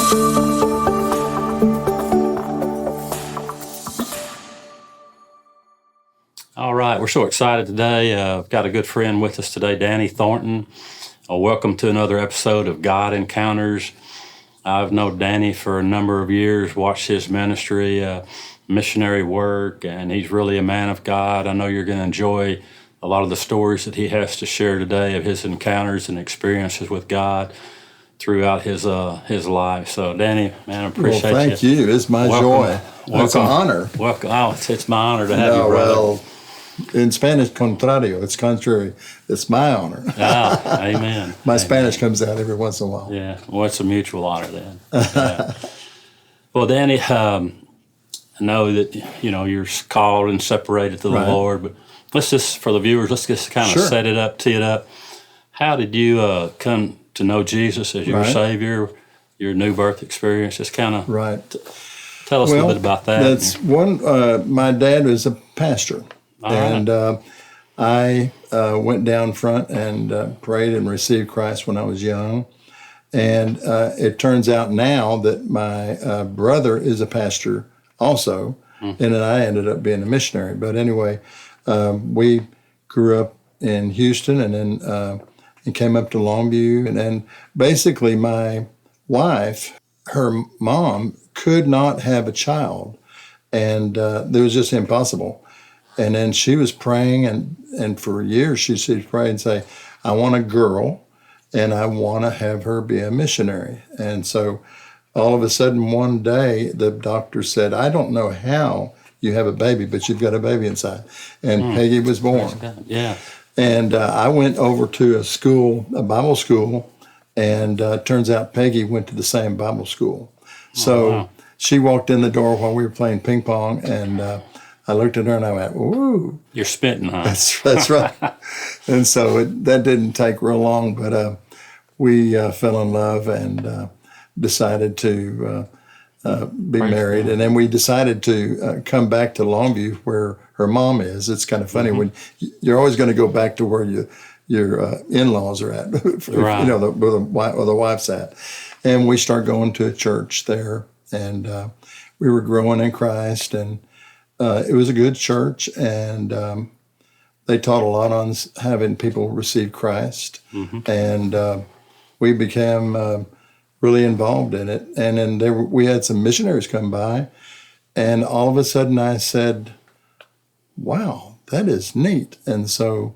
All right, we're so excited today. I've got a good friend with us today, Danny Thornton. Welcome to another episode of God Encounters. I've known Danny for a number of years, watched his ministry, missionary work, and he's really a man of God. I know you're going to enjoy a lot of the stories that he has to share today of his encounters and experiences with God throughout his life. So, Danny, man, I appreciate Well, thank you. It's my joy. It's an honor. Welcome. Oh, it's my honor to have you, brother. Well, in Spanish, contrario. It's contrary. It's my honor. Ah, amen. My Amen. Spanish comes out every once in a while. Yeah, well, it's a mutual honor then. Yeah. Well, Danny, I know that you're called and separated to the Lord, but let's just, for the viewers, let's just kind of set it up, tee it up. How did you come to know Jesus as your Savior, your new birth experience? Just kind of tell us a little bit about that. That's one. My dad was a pastor. And I went down front and prayed and received Christ when I was young. And it turns out now that my brother is a pastor also, and then I ended up being a missionary. But anyway, we grew up in Houston and then and came up to Longview. And then basically my wife, her mom, could not have a child. And it was just impossible. And then she was praying, and for years she'd pray and say, I want a girl, and I want to have her be a missionary. And so all of a sudden one day, the doctor said, I don't know how you have a baby, but you've got a baby inside. And Peggy was born. Yeah. And I went over to a Bible school, and turns out Peggy went to the same Bible school. So she walked in the door while we were playing ping pong, and I looked at her and I went, ooh. You're spitting, huh? That's right. And so that didn't take real long, but we fell in love and decided to be married. And then we decided to come back to Longview where her mom is. It's kind of funny when you're always going to go back to where your in-laws are at, where the wife's at. And we started going to a church there, and we were growing in Christ, and it was a good church, and they taught a lot on having people receive Christ, and we became really involved in it. And then we had some missionaries come by, and all of a sudden I said, wow, that is neat. And so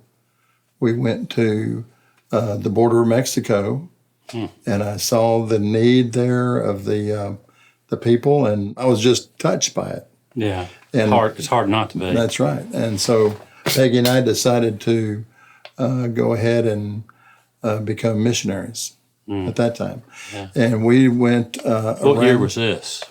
we went to the border of Mexico, and I saw the need there of the people, and I was just touched by it. Yeah. And it's hard not to be. That's right. And so Peggy and I decided to go ahead and become missionaries at that time. Yeah. And we went What year was this?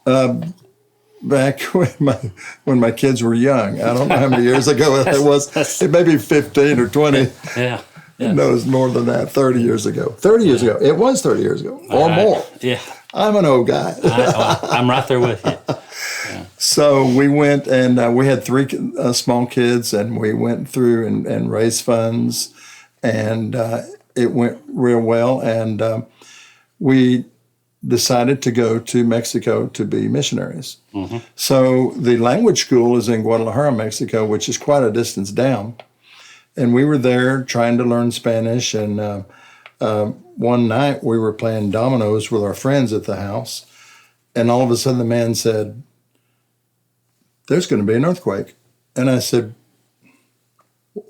Back when my kids were young. I don't know how many years ago it was. It may be 15 or 20. Yeah. No, it was more than that, 30 years ago. 30 years ago. It was 30 years ago or more. Yeah. I'm an old guy. I'm right there with you. Yeah. So we went, and we had 3 small kids, and we went through and raised funds, and it went real well. And we decided to go to Mexico to be missionaries. So the language school is in Guadalajara, Mexico, which is quite a distance down. And we were there trying to learn Spanish, and one night we were playing dominoes with our friends at the house, and all of a sudden the man said, there's going to be an earthquake. And I said,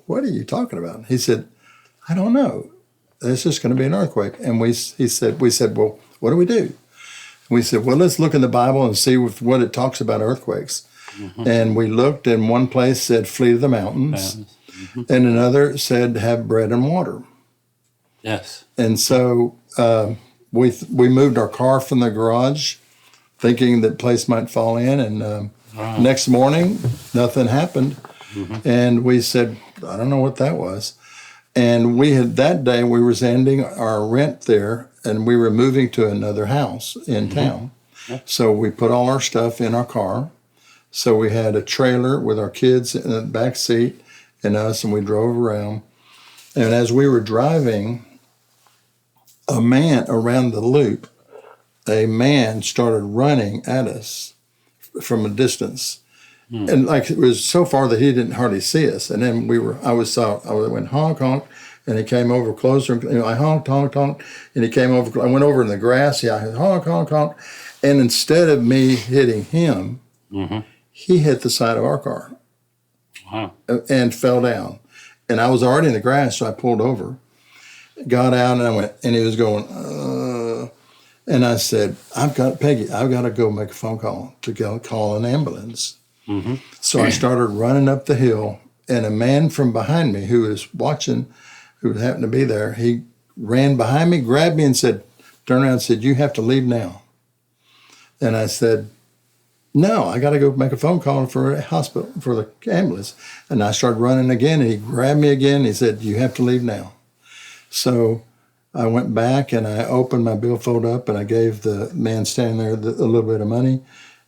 what are you talking about? He said, I don't know. There's just going to be an earthquake. And we said, well, what do we do? We said, well, let's look in the Bible and see what it talks about earthquakes. And we looked, and one place said, flee to the mountains. And another said, have bread and water. Yes. And so we moved our car from the garage thinking that place might fall in, and next morning, nothing happened. And we said, I don't know what that was. And that day we were ending our rent there, and we were moving to another house in town. So we put all our stuff in our car. So we had a trailer with our kids in the back seat and us, and we drove around. And as we were driving, a man around the loop a man started running at us from a distance. And like it was so far that he didn't hardly see us. And then I went honk, honk, and he came over closer. And, I honked, honked, honked, and he came over. I went over in the grass. Yeah, I honk, honk, honk. And instead of me hitting him, he hit the side of our car. Wow. And fell down. And I was already in the grass, so I pulled over, got out, and I went, and he was going, and I said, Peggy, I've got to go make a phone call to go call an ambulance. So I started running up the hill, and a man from behind me who was watching, who happened to be there, he ran behind me, grabbed me, and turned around and said, "You have to leave now." And I said, "No, I got to go make a phone call for a hospital, for the ambulance." And I started running again, and he grabbed me again. And he said, "You have to leave now." So I went back and I opened my billfold up and I gave the man standing there a little bit of money.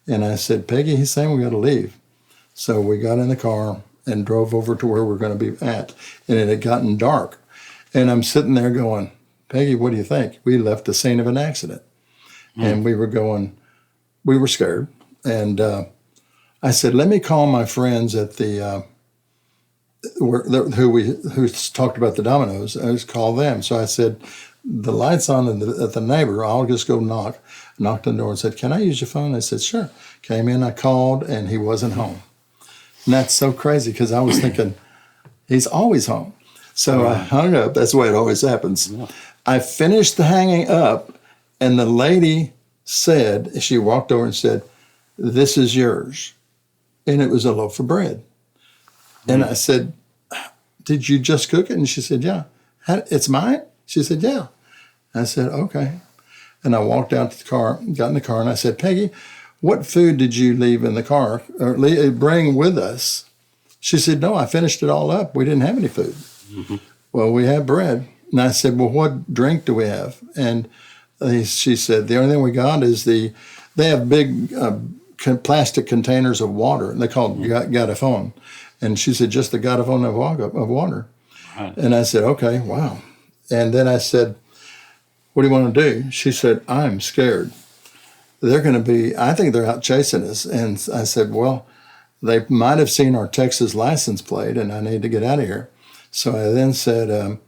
And I said, "Peggy, he's saying we got to leave." So we got in the car and drove over to where we're going to be at. And it had gotten dark. And I'm sitting there going, "Peggy, what do you think?" We left the scene of an accident. And we were scared. And I said, "Let me call my friends at the who talked about the dominoes. I just call them." So I said, "The light's on at the neighbor. I'll just go knock." Knocked on the door and said, "Can I use your phone?" I said, "Sure." Came in, I called, and he wasn't home. And that's so crazy because I was thinking, he's always home. So I hung up. That's the way it always happens. Yeah. I finished the hanging up, and the lady said, she walked over and said, "This is yours." And it was a loaf of bread. And I said, "Did you just cook it?" And she said, "Yeah." "It's mine?" She said, "Yeah." I said, "Okay." And I walked out to the car, got in the car, and I said, "Peggy, what food did you leave in the car or bring with us?" She said, "No, I finished it all up. We didn't have any food." "Well, we have bread." And I said, "Well, what drink do we have?" And she said, "The only thing we got is they have big plastic containers of water, and they call it garrafon." And she said, "Just the garrafon of water." Right. And I said, "Okay, wow." And then I said, "What do you want to do?" She said, "I'm scared. I think they're out chasing us." And I said, "Well, they might have seen our Texas license plate, and I need to get out of here." So I then said,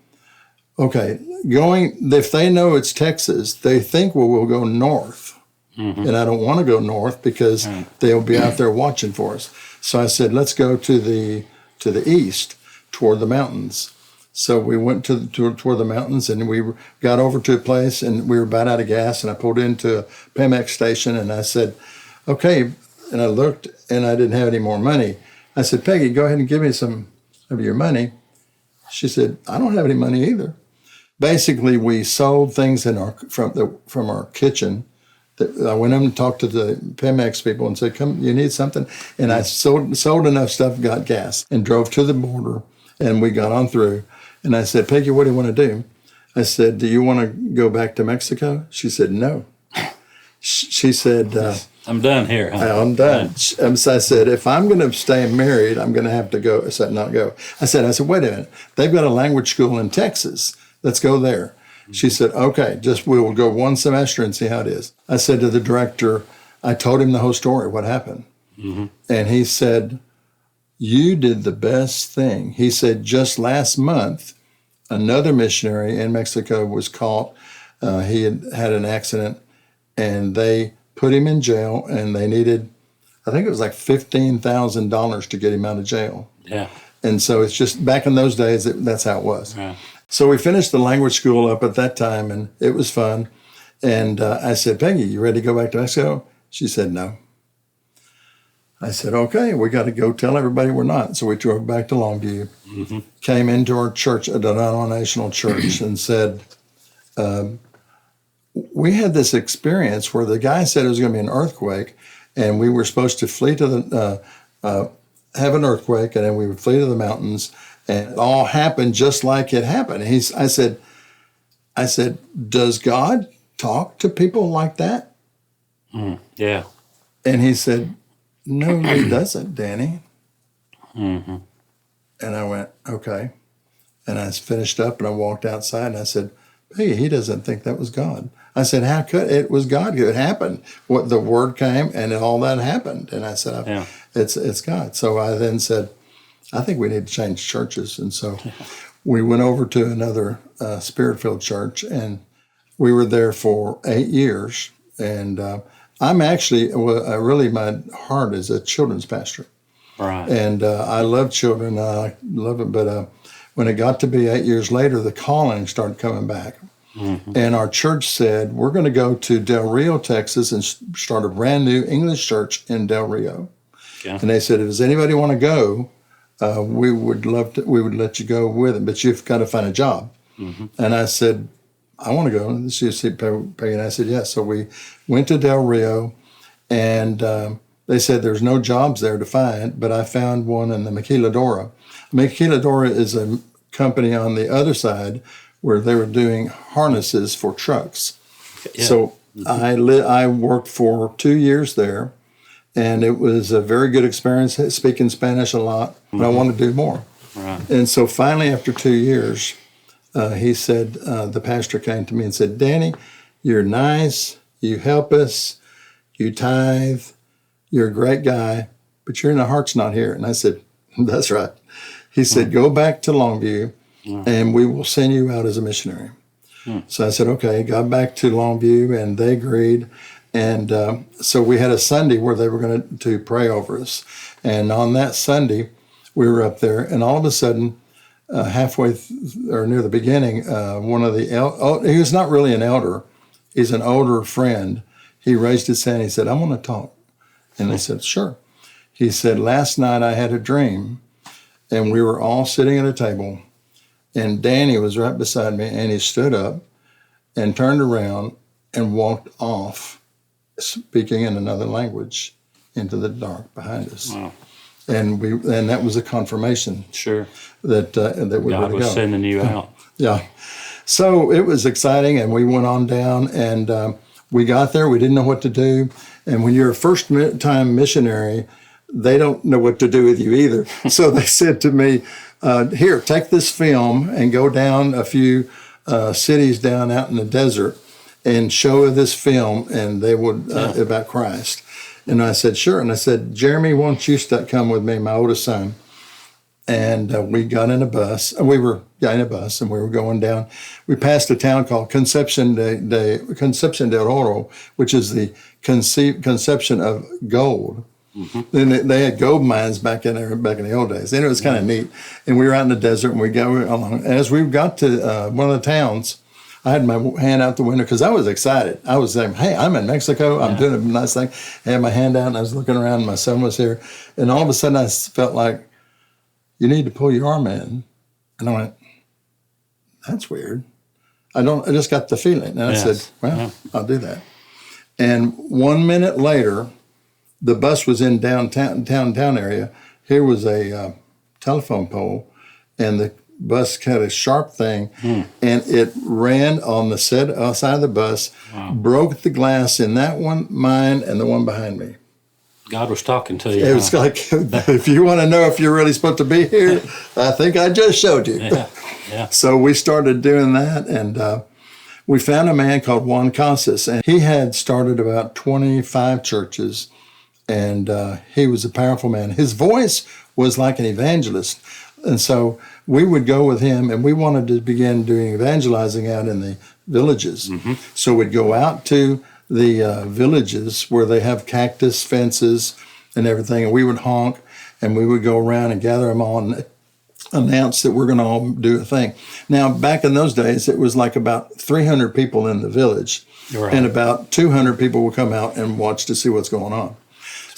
"Okay, if they know it's Texas, they think we'll go north." And I don't want to go north because they'll be out there watching for us. So I said, "Let's go to the east toward the mountains." So we went toward the mountains, and we got over to a place, and we were about out of gas, and I pulled into a Pemex station, and I said, "Okay." And I looked, and I didn't have any more money. I said, "Peggy, go ahead and give me some of your money." She said, "I don't have any money either." Basically, we sold things from our kitchen. I went in and talked to the Pemex people and said, "Come, you need something?" And I sold enough stuff, got gas, and drove to the border, and we got on through. And I said, "Peggy, what do you want to do?" I said, "Do you want to go back to Mexico?" She said, "No." She said, "I'm done here." Huh? "I'm done." So I said, "If I'm going to stay married, I'm going to have to go." I said, "Not go." I said, "Wait a minute. They've got a language school in Texas. Let's go there." She said, "Okay, we'll go one semester and see how it is." I said to the director, I told him the whole story, what happened. And he said, "You did the best thing." He said, "Just last month, another missionary in Mexico was caught. He had an accident, and they put him in jail, and they needed, I think it was like $15,000 to get him out of jail." Yeah. And so it's just, back in those days, that's how it was. Yeah. So we finished the language school up at that time, and it was fun. And I said, "Peggy, you ready to go back to Mexico?" She said, "No." I said, "Okay, we got to go tell everybody we're not." So we drove back to Longview, came into our church, a denominational church, and said, we had this experience where the guy said it was going to be an earthquake, and we were supposed to flee to have an earthquake, and then we would flee to the mountains, and it all happened just like it happened. And I said, "Does God talk to people like that?" Yeah. And he said, "No, he doesn't, Danny." And I went, "Okay." And I finished up, and I walked outside, and I said, Peggy, he doesn't think that was God. I said, how could it was God? It happened. What the word came and all that happened. And I said, it's God. So I then said, I think we need to change churches. And so we went over to another Spirit-filled church, and we were there for 8 years. And I'm actually, really my heart is a children's pastor. Right. And I love children. I love it. But when it got to be 8 years later, the calling started coming back. Mm-hmm. And our church said, we're going to go to Del Rio, Texas, and start a brand new English church in Del Rio. Yeah. And they said, does anybody want to go? We would let you go with it, but you've got to find a job. Mm-hmm. And I said, I want to go. She said, Peggy, and I said, yes. So we went to Del Rio, and they said there's no jobs there to find, but I found one in the Maquiladora. Maquiladora is a company on the other side where they were doing harnesses for trucks. Yeah. So I worked for 2 years there, and it was a very good experience, speaking Spanish a lot, but I wanted to do more. Right. And so finally, after 2 years, he said, the pastor came to me and said, Danny, you're nice, you help us, you tithe, you're a great guy, but your heart's not here. And I said, that's right. He said, go back to Longview, and we will send you out as a missionary. So I said, okay, got back to Longview, and they agreed. And so we had a Sunday where they were going to pray over us. And on that Sunday, we were up there, and all of a sudden, halfway or near the beginning, one of the he was not really an elder, he's an older friend. He raised his hand. He said, I want to talk. And they said, sure. He said, last night I had a dream, and we were all sitting at a table, and Danny was right beside me, and he stood up and turned around and walked off, speaking in another language, into the dark behind us. Wow. And that was a confirmation. Sure. That we God was sending you out. Yeah. So it was exciting, and we went on down, and we got there. We didn't know what to do. And when you're a first-time missionary, they don't know what to do with you either. So they said to me, here, take this film and go down a few cities down out in the desert and show this film, and they would about Christ. And I said, sure. And I said, Jeremy, won't you come with me, my oldest son? And we got in a bus. We were in a bus, and we were going down. We passed a town called Conception del Oro, which is the conception of gold. Mm-hmm. Then they had gold mines back in the old days. And it was kind of neat. And we were out in the desert, and we got along. As we got to one of the towns, I had my hand out the window because I was excited. I was saying, hey, I'm in Mexico. I'm doing a nice thing. I had my hand out, and I was looking around, and my son was here. And all of a sudden, I felt like, you need to pull your arm in. And I went, that's weird. I just got the feeling. And I said, well, I'll do that. And 1 minute later, the bus was in downtown area. Here was a telephone pole, and the bus had a sharp thing, and it ran on the side of the bus, broke the glass in that one, mine, and the one behind me. God was talking to you. It was like, if you want to know if you're really supposed to be here, I think I just showed you. Yeah. So we started doing that, and we found a man called Juan Casas, and he had started about 25 churches, and he was a powerful man. His voice was like an evangelist, and so we would go with him, and we wanted to begin doing evangelizing out in the villages. Mm-hmm. So we'd go out to the villages where they have cactus fences and everything, and we would honk, and we would go around and gather them all and announce that we're going to all do a thing. Now, back in those days, it was like about 300 people in the village, and about 200 people would come out and watch to see what's going on.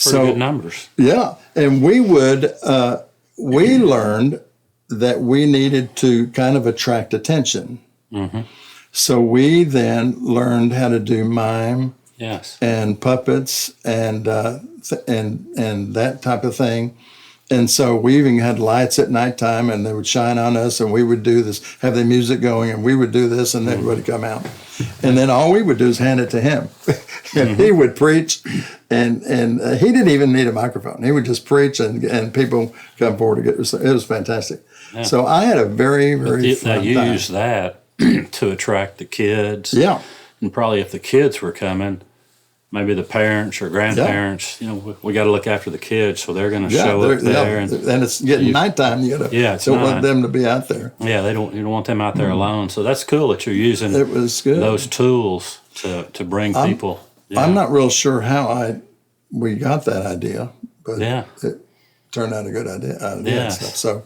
Pretty good numbers. Yeah, and we would, we learned that we needed to kind of attract attention. Mm-hmm. So we then learned how to do mime, and puppets, and that type of thing. And so we even had lights at nighttime, and they would shine on us, and we would do this, have the music going, and we would do this, and everybody would come out. And then all we would do is hand it to him, and he would preach, and he didn't even need a microphone. He would just preach, and people come forward to get. It was fantastic. Yeah. So I had a very, very fun time. You used that to attract the kids. Yeah. And probably if the kids were coming, maybe the parents or grandparents, we got to look after the kids, so they're going to show up there. And it's getting nighttime. You don't want them to be out there. Yeah, you don't want them out there alone. So that's cool that you're using those tools to bring people. Yeah. I'm not real sure how we got that idea, but it turned out a good idea. And stuff. So,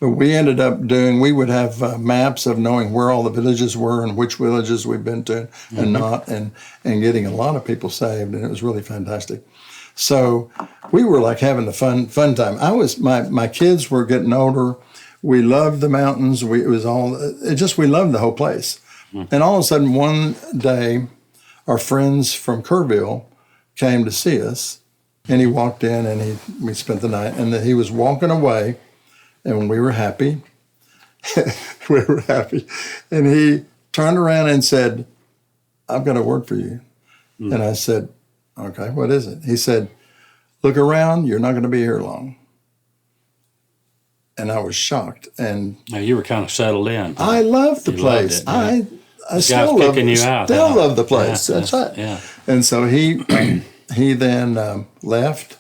but we ended up we would have maps of knowing where all the villages were and which villages we've been to and not, and getting a lot of people saved, and it was really fantastic. So we were like having the fun time. My kids were getting older. We loved the mountains. We loved the whole place. And all of a sudden one day, our friends from Kerrville came to see us, and he walked in and we spent the night, and he was walking away, and we were happy. We were happy. And he turned around and said, "I've got a word for you." And I said, "Okay, what is it?" He said, "Look around, you're not going to be here long." And I was shocked. And now you were kind of settled in. I loved the place. I still love the place. Yeah, that's right. Yeah. And so he then left.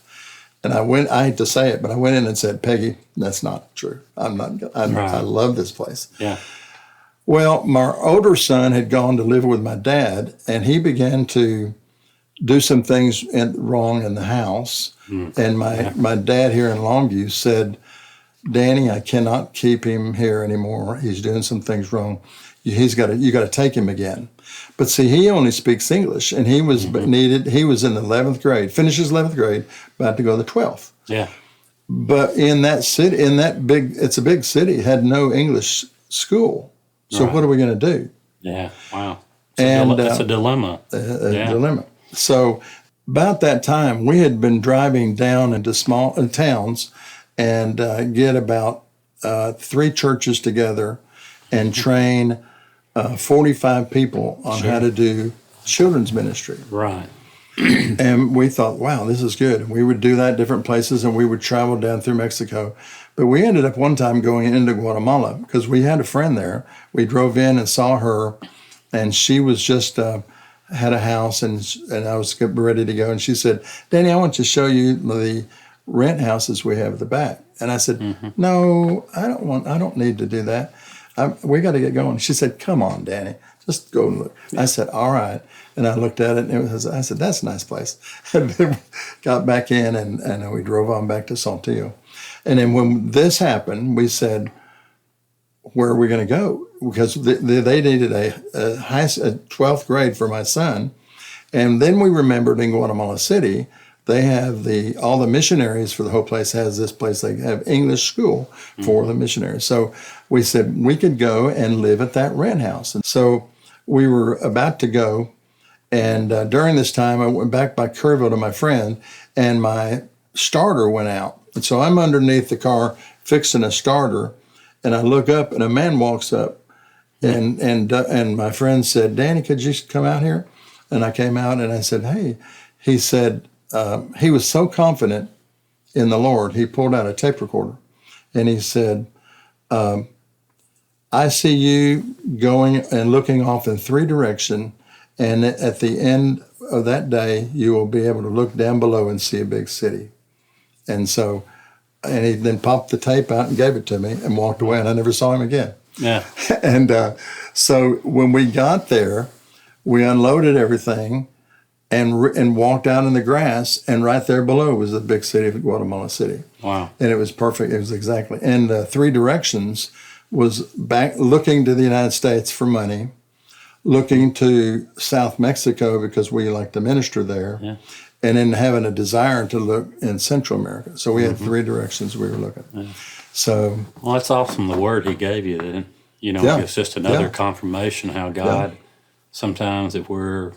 And I hate to say it, but I went in and said, "Peggy, that's not true. I love this place." Yeah. Well, my older son had gone to live with my dad, and he began to do some things wrong in the house. And my dad here in Longview said, "Danny, I cannot keep him here anymore. He's doing some things wrong. You got to take him again." But see, he only speaks English, and he was He was in the 11th grade, finished his 11th grade, about to go to the 12th. Yeah. But in that city, it's a big city, had no English school. So what are we going to do? Yeah. Wow. It's a dilemma. Dilemma. So about that time, we had been driving down into small towns and get about 3 churches together and train 45 people on how to do children's ministry. Right. And we thought, wow, this is good. And we would do that at different places, and we would travel down through Mexico. But we ended up one time going into Guatemala because we had a friend there. We drove in and saw her, and she was just had a house, and I was ready to go. And she said, "Danny, I want to show you the rent houses we have at the back." And I said, "No, I don't need to do that. We got to get going." She said, "Come on, Danny, just go and look." I said, "All right." And I looked at it, and I said, "That's a nice place." And then we got back in, and we drove on back to Saltillo. And then when this happened, we said, "Where are we going to go?" Because they needed a 12th grade for my son. And then we remembered in Guatemala City, they have all the missionaries for the whole place has this place. They have English school for the missionaries. So we said we could go and live at that rent house. And so we were about to go. And during this time, I went back by Kerrville to my friend, and my starter went out. And so I'm underneath the car fixing a starter, and I look up, and a man walks up, and my friend said, "Danny, could you come out here?" And I came out, and I said, "Hey." He said, he was so confident in the Lord, he pulled out a tape recorder, and he said, "I see you going and looking off in 3 directions, and at the end of that day, you will be able to look down below and see a big city." And he then popped the tape out and gave it to me and walked away, and I never saw him again. Yeah. And so when we got there, we unloaded everything and walked out in the grass, and right there below was the big city of Guatemala City. Wow. And it was perfect. It was exactly. And 3 directions was back looking to the United States for money, looking to South Mexico because we like to minister there, and then having a desire to look in Central America. So we had 3 directions we were looking. Yeah. So, well, that's awesome. The word he gave you, then, it's just another confirmation how God, sometimes if we're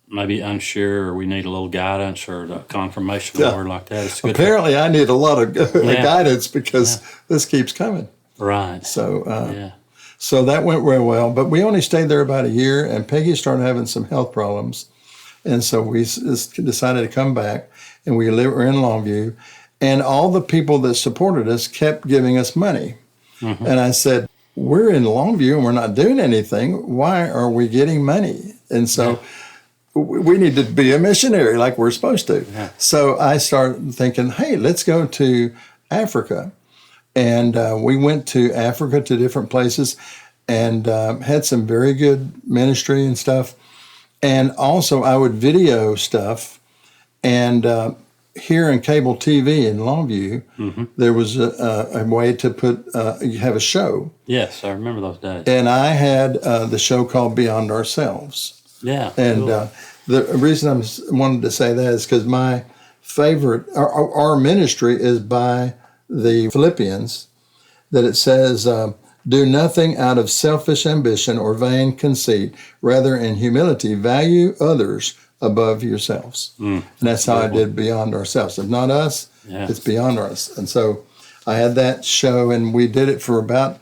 maybe unsure or we need a little guidance or a confirmation of a word like that, it's good. Apparently, I need a lot of guidance because this keeps coming. Right. So, so that went real well. But we only stayed there about a year, and Peggy started having some health problems. And so we decided to come back, and we're in Longview. And all the people that supported us kept giving us money. And I said, we're in Longview and we're not doing anything. Why are we getting money? And so we need to be a missionary like we're supposed to. Yeah. So I started thinking, hey, let's go to Africa. And we went to Africa, to different places, and had some very good ministry and stuff. And also I would video stuff. And here in cable TV in Longview, there was a way to put, you have a show. Yes, I remember those days. And I had the show called Beyond Ourselves. Yeah. And cool. the reason I wanted to say that is because my favorite, our ministry is by the Philippians, that it says, do nothing out of selfish ambition or vain conceit, rather in humility value others above yourselves. And that's how I did Beyond Ourselves. If not us, it's beyond us. And so I had that show, and we did it for about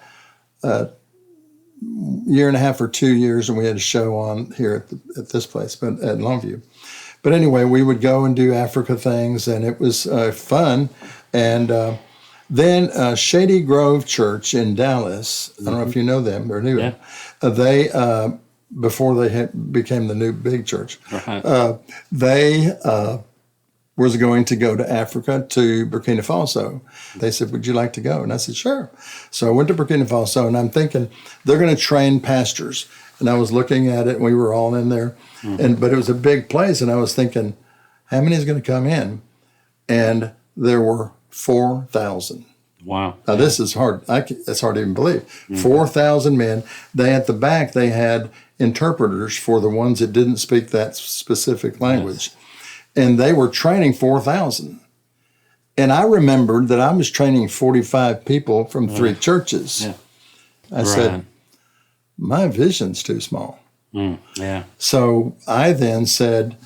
year and a half or 2 years, and we had a show on here at this place, but at Longview. But anyway, we would go and do Africa things, and it was fun. And then Shady Grove Church in Dallas, I don't know if you know them, they're new. Yeah. They, before they became the new big church, Right. they was going to go to Africa, to Burkina Faso. They said, would you like to go? And I said, sure. So I went to Burkina Faso, and I'm thinking, they're going to train pastors. And I was looking at it, and we were all in there. But it was a big place, and I was thinking, how many is going to come in? And there were 4,000. Wow. Now, this is hard. It's hard to even believe. 4,000 men. At the back, they had interpreters for the ones that didn't speak that specific language. Yes. And they were training 4,000. And I remembered that I was training 45 people from 3 churches. Yeah. I said, my vision's too small. Yeah. So I then said,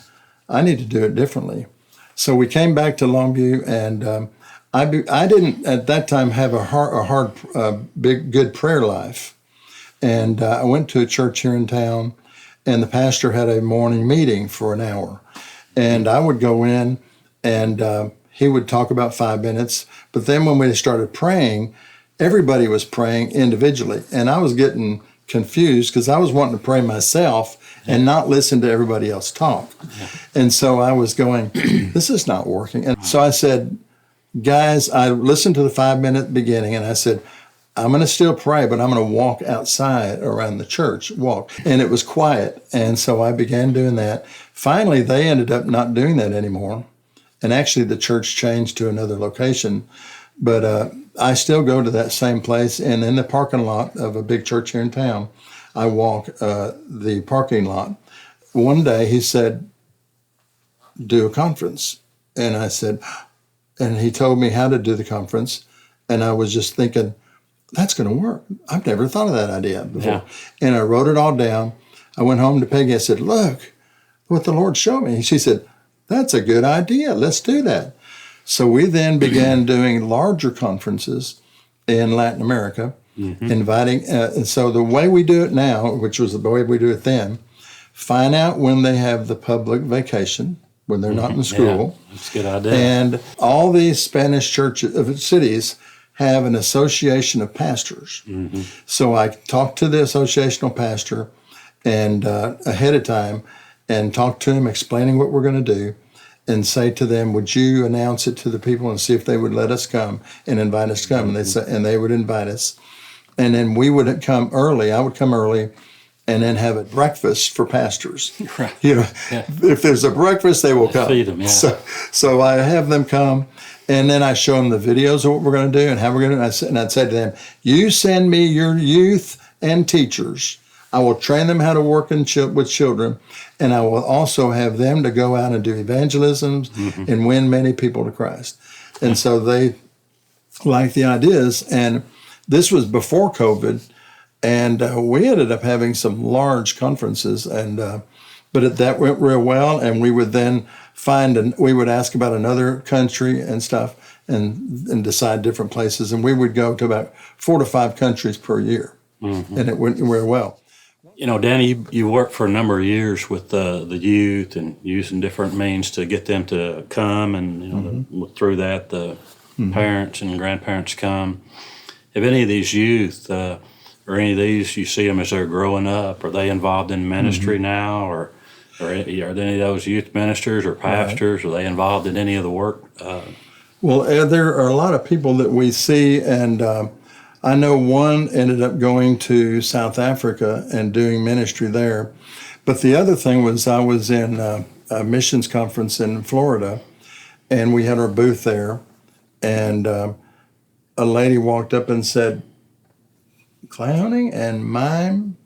I need to do it differently. So we came back to Longview, and I didn't at that time have a hard, big, good prayer life. And I went to a church here in town, and the pastor had a morning meeting for an hour. And I would go in, and he would talk about 5 minutes. But then when we started praying, everybody was praying individually. And I was getting confused because I was wanting to pray myself and not listen to everybody else talk. And so I was going, this is not working. And so I said, guys, I listened to the 5-minute beginning, and I said, I'm going to still pray, but I'm going to walk outside around the church, walk. And it was quiet. And so I began doing that. Finally, they ended up not doing that anymore. And actually, the church changed to another location. But I still go to that same place. And in the parking lot of a big church here in town, I walk the parking lot. One day, he said, do a conference. And I said, and he told me how to do the conference. And I was just thinking, that's going to work. I've never thought of that idea before. Yeah. And I wrote it all down. I went home to Peggy. I said, look what the Lord showed me. She said, that's a good idea. Let's do that. So we then began doing larger conferences in Latin America, inviting. And so the way we do it now, which was the way we do it then, find out when they have the public vacation, when they're not in school. Yeah, that's a good idea. And all these Spanish churches, cities, have an association of pastors. So I talked to the associational pastor and ahead of time and talk to him, explaining what we're going to do, and say to them, would you announce it to the people and see if they would let us come and invite us to come? And they say, and they would invite us. And then we would come early. I would come early and then have a breakfast for pastors. Right. You know, if there's a breakfast, they will come. Feed them, yeah. So I have them come, and then I show them the videos of what we're going to do and how we're going to do it. And I'd say to them, you send me your youth and teachers. I will train them how to work with children, and I will also have them to go out and do evangelisms and win many people to Christ. And so they like the ideas, and this was before COVID, and we ended up having some large conferences, and but that went real well. And we would then we would ask about another country and stuff, and decide different places, and we would go to about 4 to 5 countries per year, and it went real well. You know, Danny, you worked for a number of years with the youth and using different means to get them to come, and you know, through that the parents and grandparents come. Have any of these youth Are any of these, you see them as they're growing up? Are they involved in ministry now? Or are any of those youth ministers or pastors? Right. Are they involved in any of the work? Well, there are a lot of people that we see, and I know one ended up going to South Africa and doing ministry there. But the other thing was I was in a missions conference in Florida, and we had our booth there, and a lady walked up and said, "Clowning and mime?"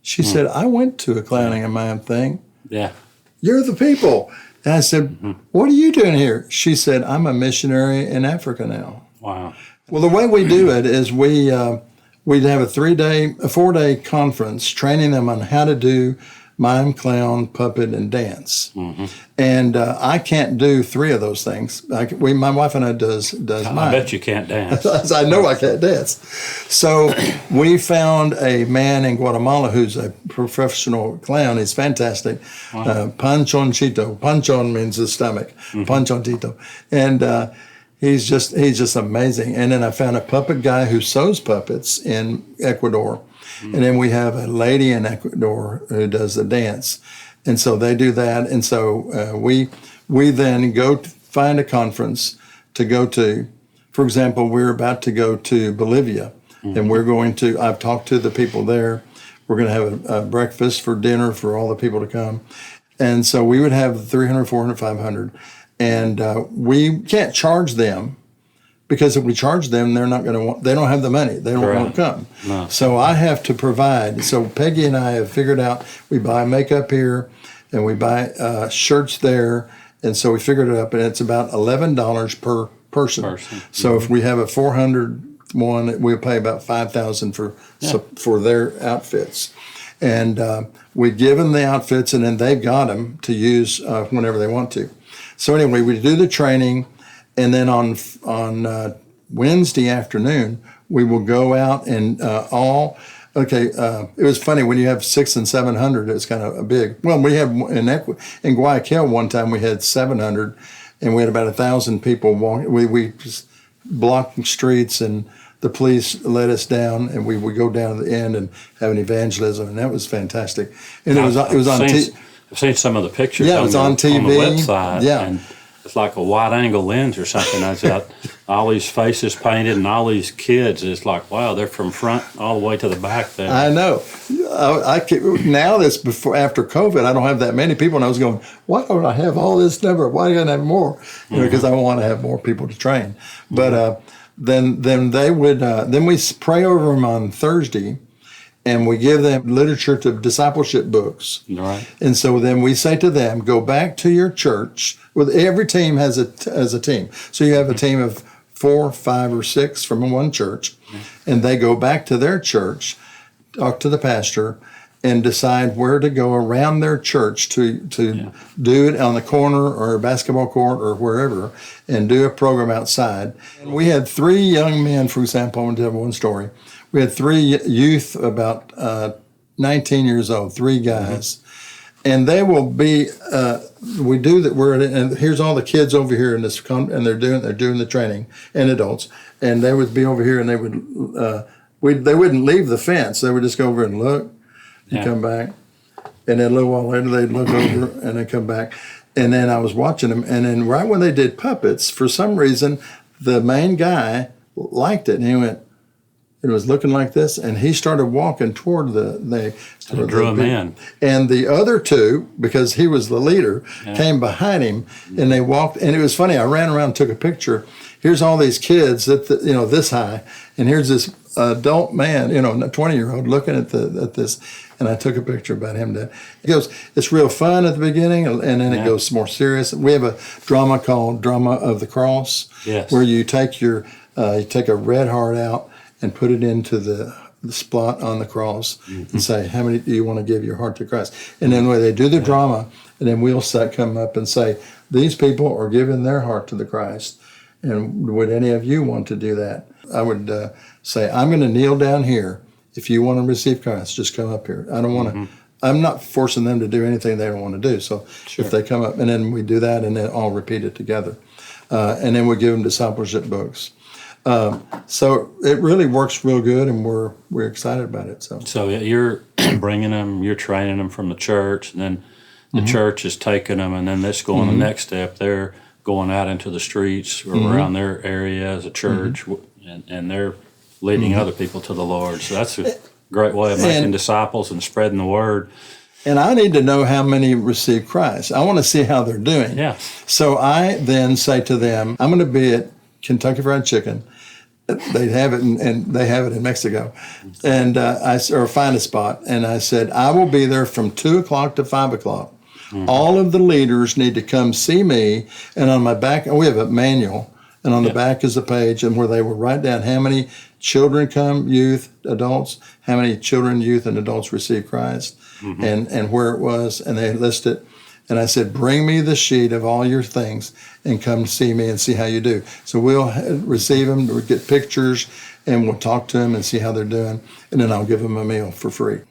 She said, "I went to a clowning and mime thing." Yeah. "You're the people." And I said, "What are you doing here?" She said, "I'm a missionary in Africa now." Wow. Well, the way we do it is we'd have a 4-day conference training them on how to do mime, clown, puppet, and dance. And I can't do 3 of those things. My wife and I does mime. I bet you can't dance. I know I can't dance. So we found a man in Guatemala who's a professional clown. He's fantastic. Wow. Panchoncito. Panchon means the stomach. Panchoncito. And he's just amazing. And then I found a puppet guy who sews puppets in Ecuador. And then we have a lady in Ecuador who does the dance. And so they do that. And so we then go to find a conference to go to. For example, we're about to go to Bolivia. And I've talked to the people there. We're going to have a breakfast for dinner for all the people to come. And so we would have 300, 400, 500. And we can't charge them, because if we charge them, they don't have the money. They don't want to come. No. So I have to provide. So Peggy and I have figured out, we buy makeup here and we buy shirts there. And so we figured it up, and it's about $11 per person. So if we have a 400 one, we'll pay about $5,000 for their outfits. And we give them the outfits, and then they've got them to use whenever they want to. So anyway, we do the training. And then on Wednesday afternoon, we will go out and it was funny, when you have 600 and 700, it's kind of a big. Well, we have in Guayaquil one time we had 700, and we had about 1,000 people walking. We just blocked streets, and the police let us down, and we would go down to the end and have an evangelism, and that was fantastic. And it was on TV. I've seen some of the pictures. Yeah, it was on TV. On the website. Yeah. And it's like a wide-angle lens or something. I've got all these faces painted and all these kids. It's like, wow, they're from front all the way to the back there. I know. Now after COVID, I don't have that many people, and I was going, why don't I have all this number? Why don't I have more? Because I want to have more people to train. But then they would then we pray over them on Thursday. And we give them literature to discipleship books. Right. And so then we say to them, go back to your church. Well, every team has a team. So you have a team of 4, 5, or 6 from one church. And they go back to their church, talk to the pastor, and decide where to go around their church to do it on the corner or a basketball court or wherever, and do a program outside. And we had 3 young men, for example. I want to tell one story. We had 3 youth about 19 years old, 3 guys. And they will be, we do that, and here's all the kids over here in this, and they're doing the training, and adults. And they would be over here, and they wouldn't leave the fence. They would just go over and look and come back. And then a little while later, they'd look over and then come back. And then I was watching them, and then right when they did puppets, for some reason, the main guy liked it, and he went, it was looking like this, and he started walking toward they drew him in. And the other 2, because he was the leader, came behind him, and they walked. And it was funny. I ran around and took a picture. Here's all these kids this high, and here's this adult man, a 20-year-old looking at this. And I took a picture about him. He goes, it's real fun at the beginning, and then it goes more serious. We have a drama called Drama of the Cross, where you take a red heart out and put it into the spot on the cross and say, how many do you want to give your heart to Christ? And then when they do the drama, and then we'll come up and say, these people are giving their heart to the Christ. And would any of you want to do that? I would say, I'm going to kneel down here. If you want to receive Christ, just come up here. I don't want to, I'm not forcing them to do anything they don't want to do. So if they come up, and then we do that, and then all repeat it together. And then we give them discipleship books. So it really works real good, and we're excited about it. So you're bringing them, you're training them from the church, and then the church is taking them, and then that's going the next step. They're going out into the streets or around their area as a church, and they're leading other people to the Lord. So that's a great way of making disciples and spreading the word. And I need to know how many receive Christ. I want to see how they're doing. Yeah. So I then say to them, I'm going to be at Kentucky Fried Chicken. They have it, and they have it in Mexico. And or find a spot. And I said, I will be there from 2 o'clock to 5 o'clock. All of the leaders need to come see me. And on my back, we have a manual. And on the back is a page and where they will write down how many children come, youth, adults, how many children, youth, and adults receive Christ, and where it was, and they list it. And I said, bring me the sheet of all your things and come see me and see how you do. So we'll receive them, we'll get pictures, and we'll talk to them and see how they're doing, and then I'll give them a meal for free.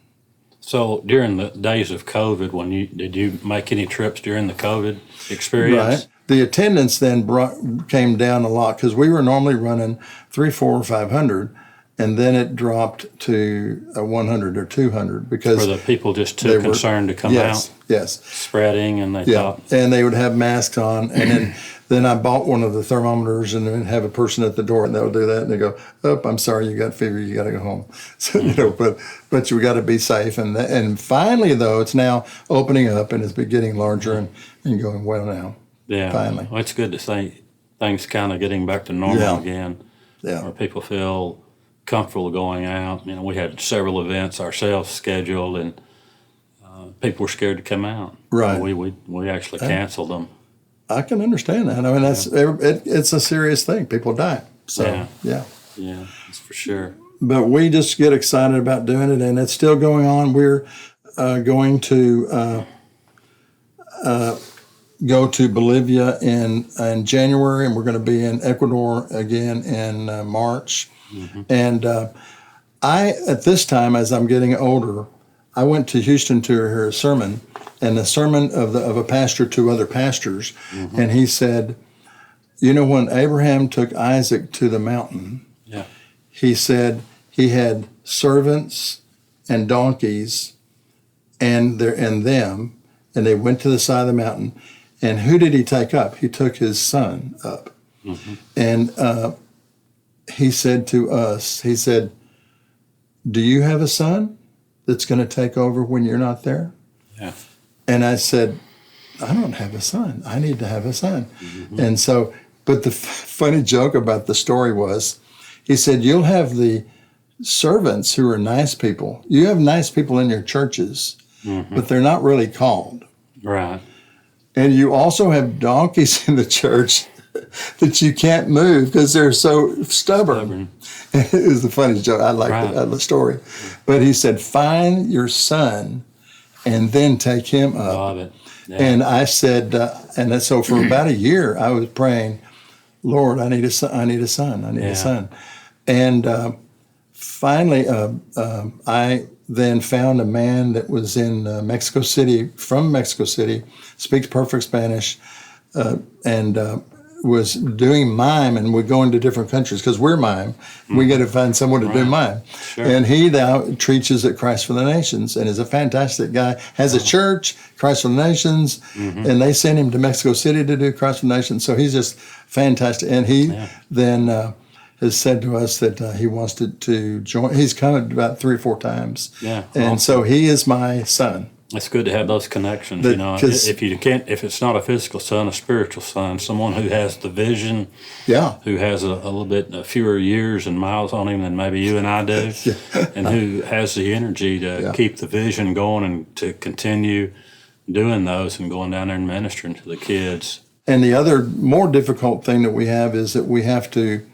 So during the days of COVID, did you make any trips during the COVID experience? Right. The attendance then came down a lot because we were normally running 300, 400, or 500, and then it dropped to 100 or 200 because for the people just too concerned to come out. Yes, spreading, and they thought, and they would have masks on, and then I bought one of the thermometers and then have a person at the door, and they'll do that, and they go, "Oh, I'm sorry, you got fever, you got to go home." So but you got to be safe, and finally though, it's now opening up and it's been getting larger and going well now. Yeah, finally. Well, it's good to see things kind of getting back to normal again. Yeah, where people feel comfortable going out. We had several events ourselves scheduled, and people were scared to come out. Right. We actually canceled them. I can understand that. I mean, it's a serious thing. People die. So yeah, that's for sure. But we just get excited about doing it, and it's still going on. We're going to go to Bolivia in January, and we're going to be in Ecuador again in March. And I, at this time, as I'm getting older, I went to Houston to hear a sermon, and the sermon of a pastor to other pastors, and he said, when Abraham took Isaac to the mountain, he said he had servants and donkeys and them, and they went to the side of the mountain. And who did he take up? He took his son up. And he said to us, he said, do you have a son that's going to take over when you're not there? Yeah. And I said, I don't have a son. I need to have a son. And so, but the funny joke about the story was, he said, you'll have the servants who are nice people. You have nice people in your churches, but they're not really called. Right. And you also have donkeys in the church that you can't move because they're so stubborn. It was the funniest joke. I like the story. But he said, find your son and then take him up. Love it. Yeah. And I said, and so for about a year, I was praying, Lord, I need a son. I need a son. I need a son. And finally, I then found a man that was in Mexico City, from Mexico City, speaks perfect Spanish, and was doing mime, and we're going to different countries because we're mime. We got to find someone to do mime. Sure. And he now preaches at Christ for the Nations and is a fantastic guy, has a church, Christ for the Nations, and they sent him to Mexico City to do Christ for the Nations. So he's just fantastic. And he then has said to us that he wants to join. He's come about 3 or 4 times. Yeah. And so he is my son. It's good to have those connections. If it's not a physical son, a spiritual son, someone who has the vision, who has a little bit fewer years and miles on him than maybe you and I do, and who has the energy to keep the vision going and to continue doing those and going down there and ministering to the kids. And the other more difficult thing that we have is that we have to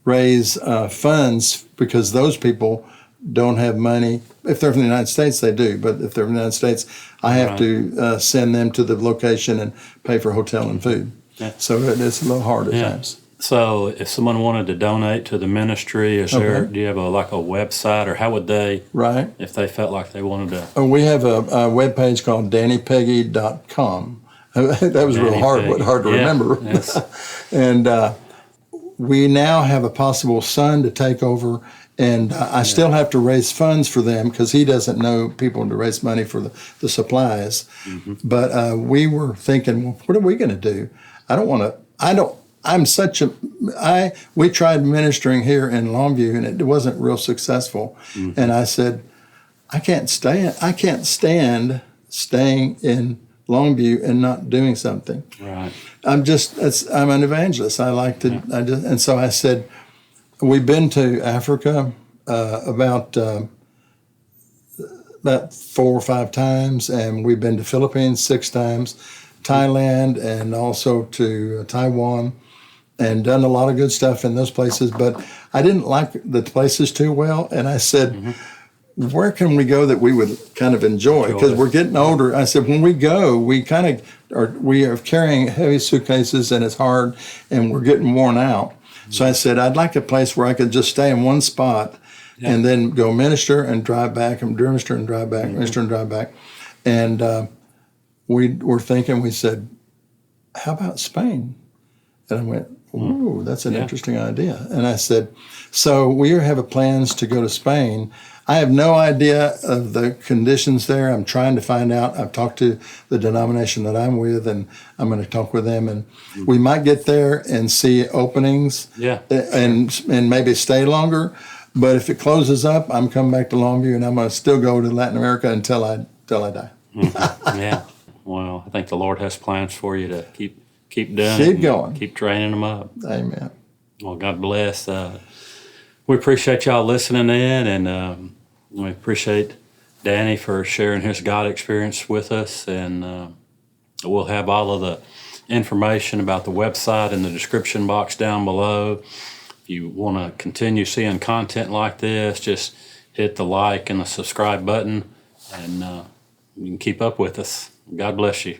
raise funds because those people don't have money. If they're from the United States, they do. But if they're from the United States, I have to send them to the location and pay for hotel and food. Yeah. So it's a little hard at times. So if someone wanted to donate to the ministry, do you have a website, or how would they, if they felt like they wanted to? We have a webpage called DannyPeggy.com. That was real hard to remember. Yes. And we now have a possible son to take over, and I still have to raise funds for them because he doesn't know people to raise money for the supplies. Mm-hmm. But we were thinking, well, what are we going to do? We tried ministering here in Longview, and it wasn't real successful. Mm-hmm. And I said, I can't stand staying in Longview and not doing something. Right. I'm an evangelist. I like to, and so I said, we've been to Africa about 4 or 5 times, and we've been to Philippines 6 times, Thailand, and also to Taiwan, and done a lot of good stuff in those places. But I didn't like the places too well, and I said, where can we go that we would kind of enjoy? Because we're getting older. I said, when we go, we are carrying heavy suitcases, and it's hard, and we're getting worn out. So I said, I'd like a place where I could just stay in one spot and then go minister and drive back, and minister and drive back, minister and drive back. And we were thinking, we said, how about Spain? And I went, ooh, that's an interesting idea. And I said, so we have plans to go to Spain. I have no idea of the conditions there. I'm trying to find out. I've talked to the denomination that I'm with, and I'm going to talk with them. And we might get there and see openings and maybe stay longer. But if it closes up, I'm coming back to Longview, and I'm going to still go to Latin America until I die. Mm-hmm. Yeah. Well, I think the Lord has plans for you to keep doing it. Keep going. Keep training them up. Amen. Well, God bless. We appreciate y'all listening in, and we appreciate Danny for sharing his God experience with us. And we'll have all of the information about the website in the description box down below. If you want to continue seeing content like this, just hit the like and the subscribe button, and you can keep up with us. God bless you.